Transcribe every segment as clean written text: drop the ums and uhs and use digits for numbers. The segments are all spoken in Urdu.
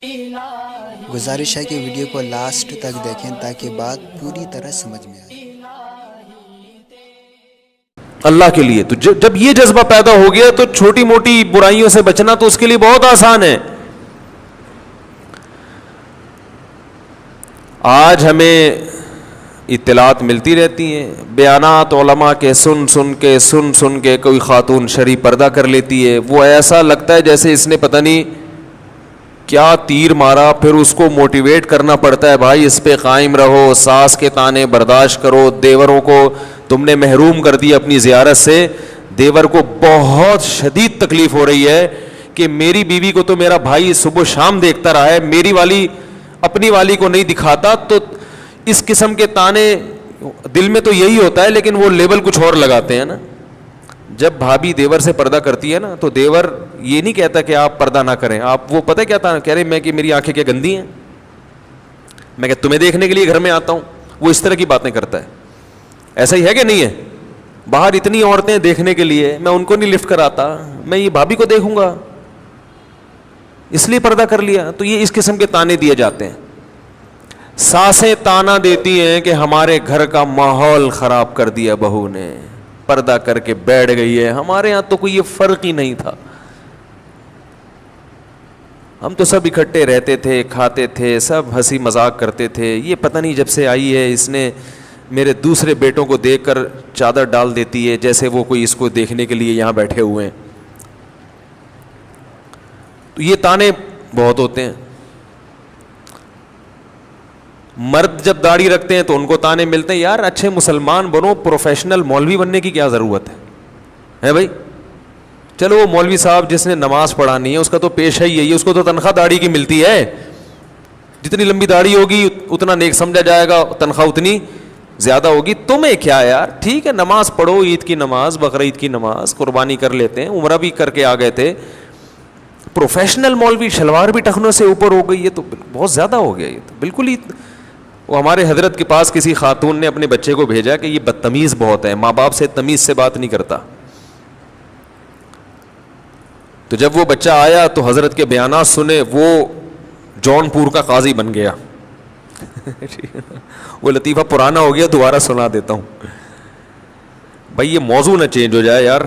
گزارش ہے کہ ویڈیو کو لاسٹ تک دیکھیں تاکہ بات پوری طرح سمجھ میں آئے۔ اللہ کے لیے تو جب یہ جذبہ پیدا ہو گیا تو چھوٹی موٹی برائیوں سے بچنا تو اس کے لیے بہت آسان ہے۔ آج ہمیں اطلاعات ملتی رہتی ہیں، بیانات علماء کے سن سن کے کوئی خاتون شرعی پردہ کر لیتی ہے، وہ ایسا لگتا ہے جیسے اس نے پتہ نہیں کیا تیر مارا، پھر اس کو موٹیویٹ کرنا پڑتا ہے، بھائی اس پہ قائم رہو، ساس کے طعنے برداشت کرو، دیوروں کو تم نے محروم کر دیا اپنی زیارت سے، دیور کو بہت شدید تکلیف ہو رہی ہے کہ میری بیوی کو تو میرا بھائی صبح شام دیکھتا رہا ہے، میری والی اپنی والی کو نہیں دکھاتا، تو اس قسم کے طعنے دل میں تو یہی ہوتا ہے لیکن وہ لیبل کچھ اور لگاتے ہیں نا۔ جب بھابھی دیور سے پردہ کرتی ہے نا تو دیور یہ نہیں کہتا کہ آپ پردہ نہ کریں، آپ وہ پتہ کیا تھا کہہ رہے میں کہ میری آنکھیں کیا گندی ہیں، میں کہ تمہیں دیکھنے کے لیے گھر میں آتا ہوں، وہ اس طرح کی باتیں کرتا ہے۔ ایسا ہی ہے کہ نہیں ہے؟ باہر اتنی عورتیں دیکھنے کے لیے، میں ان کو نہیں لفٹ کراتا، میں یہ بھابھی کو دیکھوں گا اس لیے پردہ کر لیا۔ تو یہ اس قسم کے طعنے دیے جاتے ہیں۔ ساسیں طعنہ دیتی ہیں کہ ہمارے گھر کا ماحول خراب کر دیا بہو نے، پردہ کر کے بیٹھ گئی ہے، ہمارے ہاں تو کوئی یہ فرق ہی نہیں تھا، ہم تو سب اکٹھے رہتے تھے، کھاتے تھے، سب ہنسی مذاق کرتے تھے، یہ پتہ نہیں جب سے آئی ہے اس نے میرے دوسرے بیٹوں کو دیکھ کر چادر ڈال دیتی ہے جیسے وہ کوئی اس کو دیکھنے کے لیے یہاں بیٹھے ہوئے ہیں۔ تو یہ طعنے بہت ہوتے ہیں۔ مرد جب داڑھی رکھتے ہیں تو ان کو طعنے ملتے ہیں، یار اچھے مسلمان بنو، پروفیشنل مولوی بننے کی کیا ضرورت ہے بھائی؟ چلو وہ مولوی صاحب جس نے نماز پڑھانی ہے اس کا تو پیشہ ہی یہی ہے، اس کو تو تنخواہ داڑھی کی ملتی ہے، جتنی لمبی داڑھی ہوگی اتنا نیک سمجھا جائے گا، تنخواہ اتنی زیادہ ہوگی۔ تمہیں کیا یار، ٹھیک ہے نماز پڑھو، عید کی نماز، بقرعید کی نماز، قربانی کر لیتے ہیں، عمرہ بھی کر کے آ گئے تھے۔ پروفیشنل مولوی شلوار بھی ٹخنوں سے اوپر ہو گئی، یہ تو بہت زیادہ ہو گیا۔ یہ تو بالکل ہی، وہ ہمارے حضرت کے پاس کسی خاتون نے اپنے بچے کو بھیجا کہ یہ بدتمیز بہت ہے، ماں باپ سے تمیز سے بات نہیں کرتا۔ تو جب وہ بچہ آیا تو حضرت کے بیانات سنے، وہ جون پور کا قاضی بن گیا۔ وہ لطیفہ پرانا ہو گیا، دوبارہ سنا دیتا ہوں بھائی، یہ موضوع نہ چینج ہو جائے یار،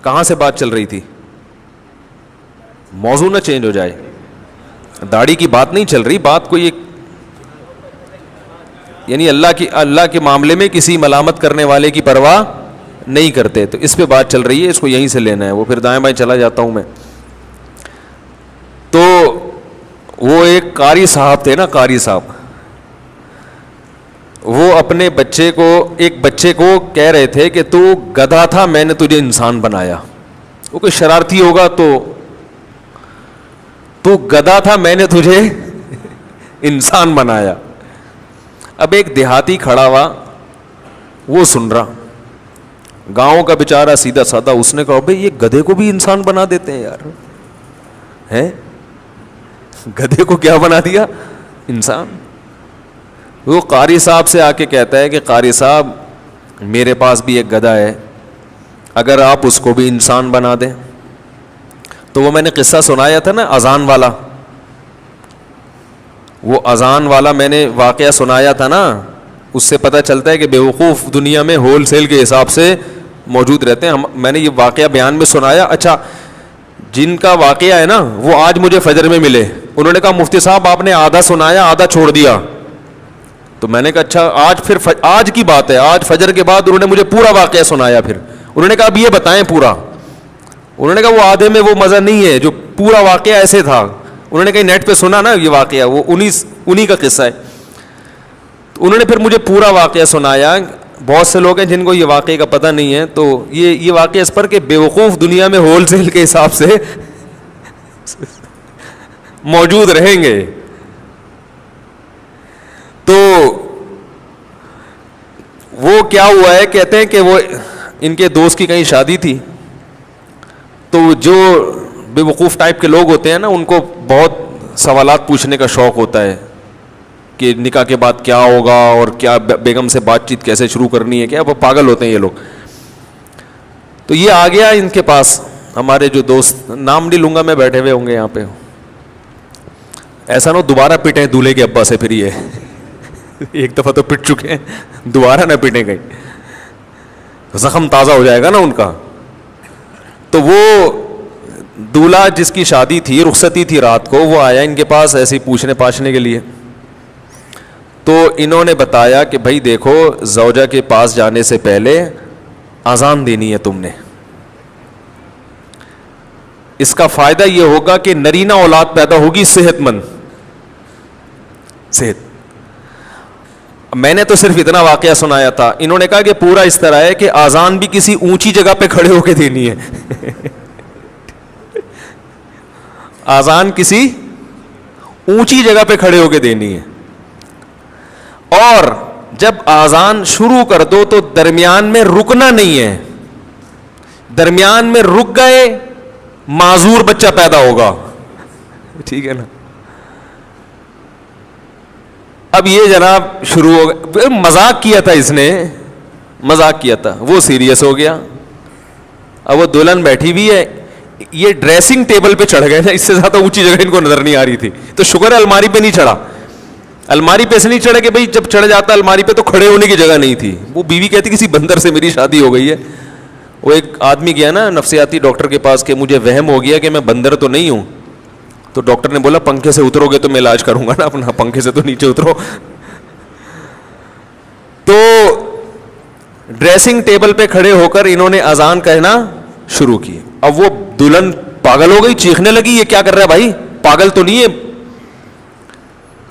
کہاں سے بات چل رہی تھی؟ موضوع نہ چینج ہو جائے، داڑھی کی بات نہیں چل رہی، بات کوئی ایک یعنی اللہ کے معاملے میں کسی ملامت کرنے والے کی پرواہ نہیں کرتے، تو اس پہ بات چل رہی ہے، اس کو یہیں سے لینا ہے۔ وہ پھر دائیں بائیں چلا جاتا ہوں میں۔ تو وہ ایک قاری صاحب تھے نا، قاری صاحب، وہ اپنے ایک بچے کو کہہ رہے تھے کہ تو گدھا تھا، میں نے تجھے انسان بنایا۔ وہ کوئی شرارتی ہوگا تو گدھا تھا، میں نے تجھے انسان بنایا۔ اب ایک دیہاتی کھڑا ہوا، وہ سن رہا، گاؤں کا بیچارہ سیدھا سادہ، اس نے کہا بھائی یہ گدھے کو بھی انسان بنا دیتے ہیں یار، ہیں گدھے کو کیا بنا دیا؟ انسان۔ وہ قاری صاحب سے آ کے کہتا ہے کہ قاری صاحب میرے پاس بھی ایک گدھا ہے، اگر آپ اس کو بھی انسان بنا دیں۔ تو وہ میں نے قصہ سنایا تھا نا اذان والا، وہ اذان والا میں نے واقعہ سنایا تھا نا، اس سے پتہ چلتا ہے کہ بیوقوف دنیا میں ہول سیل کے حساب سے موجود رہتے ہیں۔ میں نے یہ واقعہ بیان میں سنایا۔ اچھا، جن کا واقعہ ہے نا وہ آج مجھے فجر میں ملے، انہوں نے کہا مفتی صاحب آپ نے آدھا سنایا آدھا چھوڑ دیا، تو میں نے کہا اچھا آج کی بات ہے، آج فجر کے بعد انہوں نے مجھے پورا واقعہ سنایا۔ پھر انہوں نے کہا اب یہ بتائیں پورا، انہوں نے کہا وہ آدھے میں وہ مزہ نہیں ہے جو پورا واقعہ ایسے تھا۔ انہوں نے کہیں نیٹ پہ سنا نا یہ واقعہ، وہ انہی کا قصہ ہے۔ انہوں نے پھر مجھے پورا واقعہ سنایا۔ بہت سے لوگ ہیں جن کو یہ واقعے کا پتہ نہیں ہے، تو یہ واقعہ اس پر کہ بیوقوف دنیا میں ہول سیل کے حساب سے موجود رہیں گے۔ تو وہ کیا ہوا ہے، کہتے ہیں کہ وہ ان کے دوست کی کہیں شادی تھی، تو جو بے وقوف ٹائپ کے لوگ ہوتے ہیں نا، ان کو بہت سوالات پوچھنے کا شوق ہوتا ہے کہ نکاح کے بعد کیا ہوگا اور کیا بیگم سے بات چیت کیسے شروع کرنی ہے، کیا وہ پاگل ہوتے ہیں یہ لوگ۔ تو یہ آ گیا ان کے پاس، ہمارے جو دوست، نام نہیں لوں گا میں، بیٹھے ہوئے ہوں گے یہاں پہ، ایسا نہ ہو دوبارہ پٹیں دولہے کے ابا سے پھر یہ ایک دفعہ تو پٹ چکے ہیں, دوبارہ نہ پٹیں گئی, زخم تازہ ہو جائے گا نا ان کا. تو وہ دولہا جس کی شادی تھی, رخصتی تھی رات کو, وہ آیا ان کے پاس ایسے ہی پوچھنے پاچھنے کے لیے. تو انہوں نے بتایا کہ بھائی دیکھو, زوجہ کے پاس جانے سے پہلے اذان دینی ہے تم نے. اس کا فائدہ یہ ہوگا کہ نرینہ اولاد پیدا ہوگی صحت مند. صحت. میں نے تو صرف اتنا واقعہ سنایا تھا, انہوں نے کہا کہ پورا اس طرح ہے کہ اذان بھی کسی اونچی جگہ پہ کھڑے ہو کے دینی ہے. اذان کسی اونچی جگہ پہ کھڑے ہو کے دینی ہے, اور جب اذان شروع کر دو تو درمیان میں رکنا نہیں ہے. درمیان میں رک گئے معذور بچہ پیدا ہوگا. ٹھیک ہے نا. اب یہ جناب شروع ہو گیا, مذاق کیا تھا اس نے, مذاق کیا تھا, وہ سیریس ہو گیا. اب وہ دلہن بیٹھی بھی ہے, یہ ڈریسنگ ٹیبل پہ چڑھ گئے نا, اس سے زیادہ اونچی جگہ ان کو نظر نہیں آ رہی تھی. تو شکر ہے الماری پہ نہیں چڑھا. الماری پہ سے نہیں چڑھا کہ بھائی جب چڑھ جاتا الماری پہ تو کھڑے ہونے کی جگہ نہیں تھی. وہ بیوی کہتی کسی بندر سے میری شادی ہو گئی ہے. وہ ایک آدمی گیا نا نفسیاتی ڈاکٹر کے پاس کہ مجھے وہم ہو گیا کہ میں بندر تو نہیں ہوں. تو ڈاکٹر نے بولا پنکھے سے اترو گے تو میں علاج کروں گا نا اپنا, پنکھے سے تو نیچے اترو. تو ڈریسنگ ٹیبل پہ کھڑے ہو کر انہوں نے اذان کہنا شروع کی. اب وہ دلہن پاگل ہو گئی, چیخنے لگی یہ کیا کر رہا ہے بھائی, پاگل تو نہیں ہے.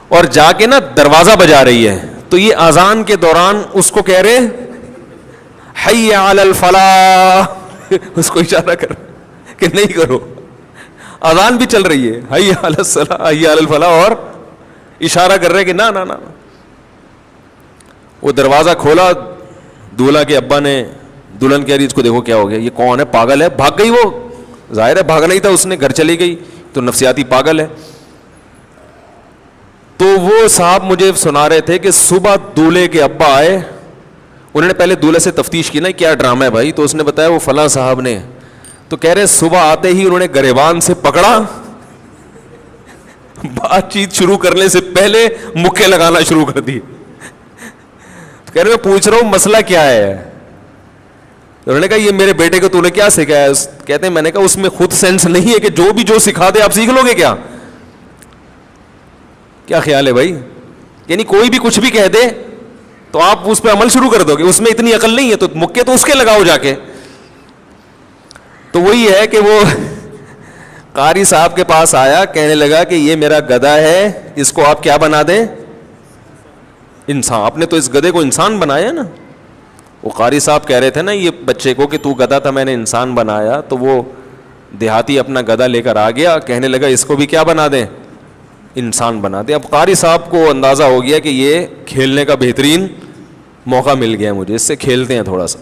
اور جا کے نا دروازہ بجا رہی ہے. تو یہ اذان کے دوران اس کو کہہ رہے حی علی الفلاح, اس کو اشارہ کر کہ نہیں کرو. اذان بھی چل رہی ہے, حی علی الصلاح حی علی الفلاح, اور اشارہ کر رہے کہ نہ نہ نہ. وہ دروازہ کھولا, دولہا کے ابا نے, دلہن کہہ رہی اس کو دیکھو کیا ہو گیا, یہ کون ہے, پاگل ہے. بھاگ گئی, وہ ظاہر ہے بھاگنا ہی تھا اس نے, گھر چلی گئی. تو نفسیاتی پاگل ہے. تو وہ صاحب مجھے سنا رہے تھے کہ صبح دولہے کے ابا آئے, انہوں نے پہلے دولہے سے تفتیش کی نا کیا ڈرامہ ہے بھائی. تو اس نے بتایا وہ فلاں صاحب نے. تو کہہ رہے صبح آتے ہی انہوں نے گریبان سے پکڑا, بات چیت شروع کرنے سے پہلے مکے لگانا شروع کر دی. کہہ رہے میں پوچھ رہا ہوں مسئلہ کیا ہے. انہوں نے کہا یہ میرے بیٹے کو تو نے کیا سکھایا. کہتے ہیں میں نے کہا اس میں خود سینس نہیں ہے کہ جو بھی جو سکھا دے آپ سیکھ لو گے کیا. کیا خیال ہے بھائی, یعنی کوئی بھی کچھ بھی کہہ دے تو آپ اس پہ عمل شروع کر دو گے. اس میں اتنی عقل نہیں ہے تو مکے تو اس کے لگاؤ جا کے. تو وہی ہے کہ وہ قاری صاحب کے پاس آیا, کہنے لگا کہ یہ میرا گدھا ہے, اس کو آپ کیا بنا دیں, انسان. آپ نے تو اس گدھے کو انسان بنایا نا. وہ قاری صاحب کہہ رہے تھے نا یہ بچے کو کہ تو گدھا تھا میں نے انسان بنایا. تو وہ دیہاتی اپنا گدھا لے کر آ گیا, کہنے لگا اس کو بھی کیا بنا دیں, انسان بنا دیں. اب قاری صاحب کو اندازہ ہو گیا کہ یہ کھیلنے کا بہترین موقع مل گیا مجھے, اس سے کھیلتے ہیں تھوڑا سا.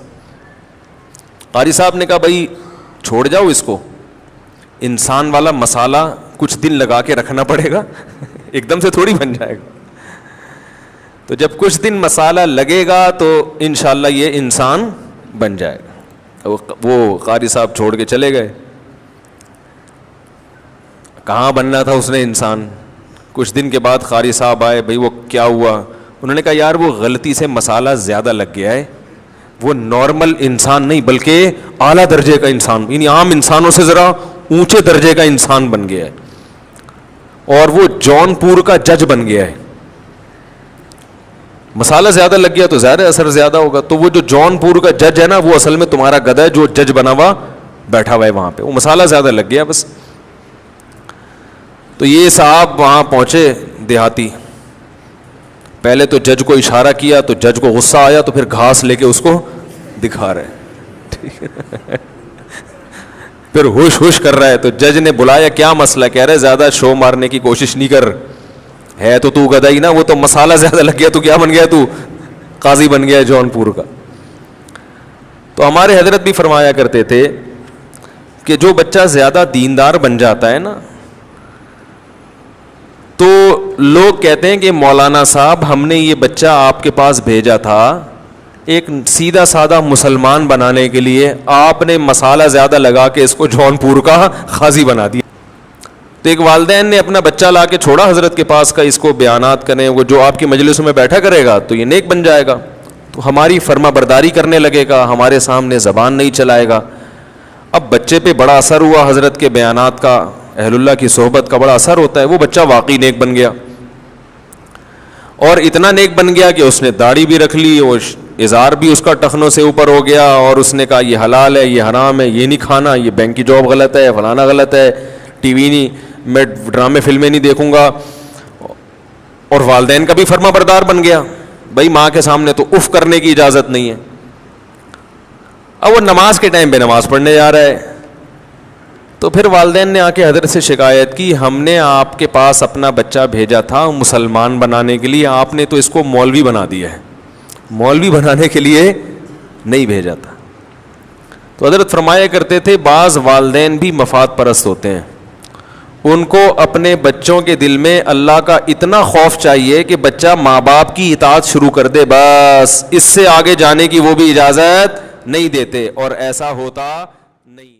قاری صاحب نے کہا بھائی چھوڑ جاؤ اس کو, انسان والا مسالہ کچھ دن لگا کے رکھنا پڑے گا, ایک دم سے تھوڑی بن جائے گا. تو جب کچھ دن مسالہ لگے گا تو انشاءاللہ یہ انسان بن جائے گا. وہ قاری صاحب چھوڑ کے چلے گئے. کہاں بننا تھا اس نے انسان. کچھ دن کے بعد قاری صاحب آئے, بھائی وہ کیا ہوا. انہوں نے کہا یار وہ غلطی سے مسالہ زیادہ لگ گیا ہے, وہ نارمل انسان نہیں بلکہ اعلیٰ درجے کا انسان, یعنی عام انسانوں سے ذرا اونچے درجے کا انسان بن گیا ہے, اور وہ جون پور کا جج بن گیا ہے. مسالہ زیادہ لگ گیا تو ظاہر اثر زیادہ ہوگا. تو وہ جو جون پور کا جج ہے نا, وہ اصل میں تمہارا گدھا ہے جو جج بنا ہوا بیٹھا ہوا ہے وہاں پہ. وہ مسالہ زیادہ لگ گیا بس. تو یہ صاحب وہاں پہنچے دیہاتی, پہلے تو جج کو اشارہ کیا تو جج کو غصہ آیا, تو پھر گھاس لے کے اس کو دکھا رہے, ٹھیک ہے, پھر ہوش ہوش کر رہا ہے. تو جج نے بلایا کیا مسئلہ, کہہ رہے زیادہ شو مارنے کی کوشش نہیں کر, ہے تو گدھا ہی نا, وہ تو مسالہ زیادہ لگ گیا, تو کیا بن گیا, تو قاضی بن گیا جون پور کا. تو ہمارے حضرت بھی فرمایا کرتے تھے کہ جو بچہ زیادہ دیندار بن جاتا ہے نا, تو لوگ کہتے ہیں کہ مولانا صاحب ہم نے یہ بچہ آپ کے پاس بھیجا تھا ایک سیدھا سادہ مسلمان بنانے کے لیے, آپ نے مسالہ زیادہ لگا کے اس کو جون پور کا قاضی بنا دیا. تو ایک والدین نے اپنا بچہ لا کے چھوڑا حضرت کے پاس کا اس کو بیانات کریں, وہ جو آپ کی مجلسوں میں بیٹھا کرے گا تو یہ نیک بن جائے گا, تو ہماری فرما برداری کرنے لگے گا, ہمارے سامنے زبان نہیں چلائے گا. اب بچے پہ بڑا اثر ہوا حضرت کے بیانات کا, اہل اللہ کی صحبت کا بڑا اثر ہوتا ہے, وہ بچہ واقعی نیک بن گیا, اور اتنا نیک بن گیا کہ اس نے داڑھی بھی رکھ لی, اور ازار بھی اس کا ٹخنوں سے اوپر ہو گیا, اور اس نے کہا یہ حلال ہے, یہ حرام ہے, یہ نہیں کھانا, یہ بینک کی جاب غلط ہے, فلانا غلط ہے, ٹی وی نہیں, میں ڈرامے فلمیں نہیں دیکھوں گا. اور والدین کا بھی فرما بردار بن گیا, بھائی ماں کے سامنے تو اف کرنے کی اجازت نہیں ہے. اب وہ نماز کے ٹائم پہ نماز پڑھنے جا رہا ہے, تو پھر والدین نے آ کے حضرت سے شکایت کی, ہم نے آپ کے پاس اپنا بچہ بھیجا تھا مسلمان بنانے کے لیے, آپ نے تو اس کو مولوی بنا دیا ہے, مولوی بنانے کے لیے نہیں بھیجا تھا. تو حضرت فرمایا کرتے تھے بعض والدین بھی مفاد پرست ہوتے ہیں, ان کو اپنے بچوں کے دل میں اللہ کا اتنا خوف چاہیے کہ بچہ ماں باپ کی اطاعت شروع کر دے, بس اس سے آگے جانے کی وہ بھی اجازت نہیں دیتے, اور ایسا ہوتا نہیں.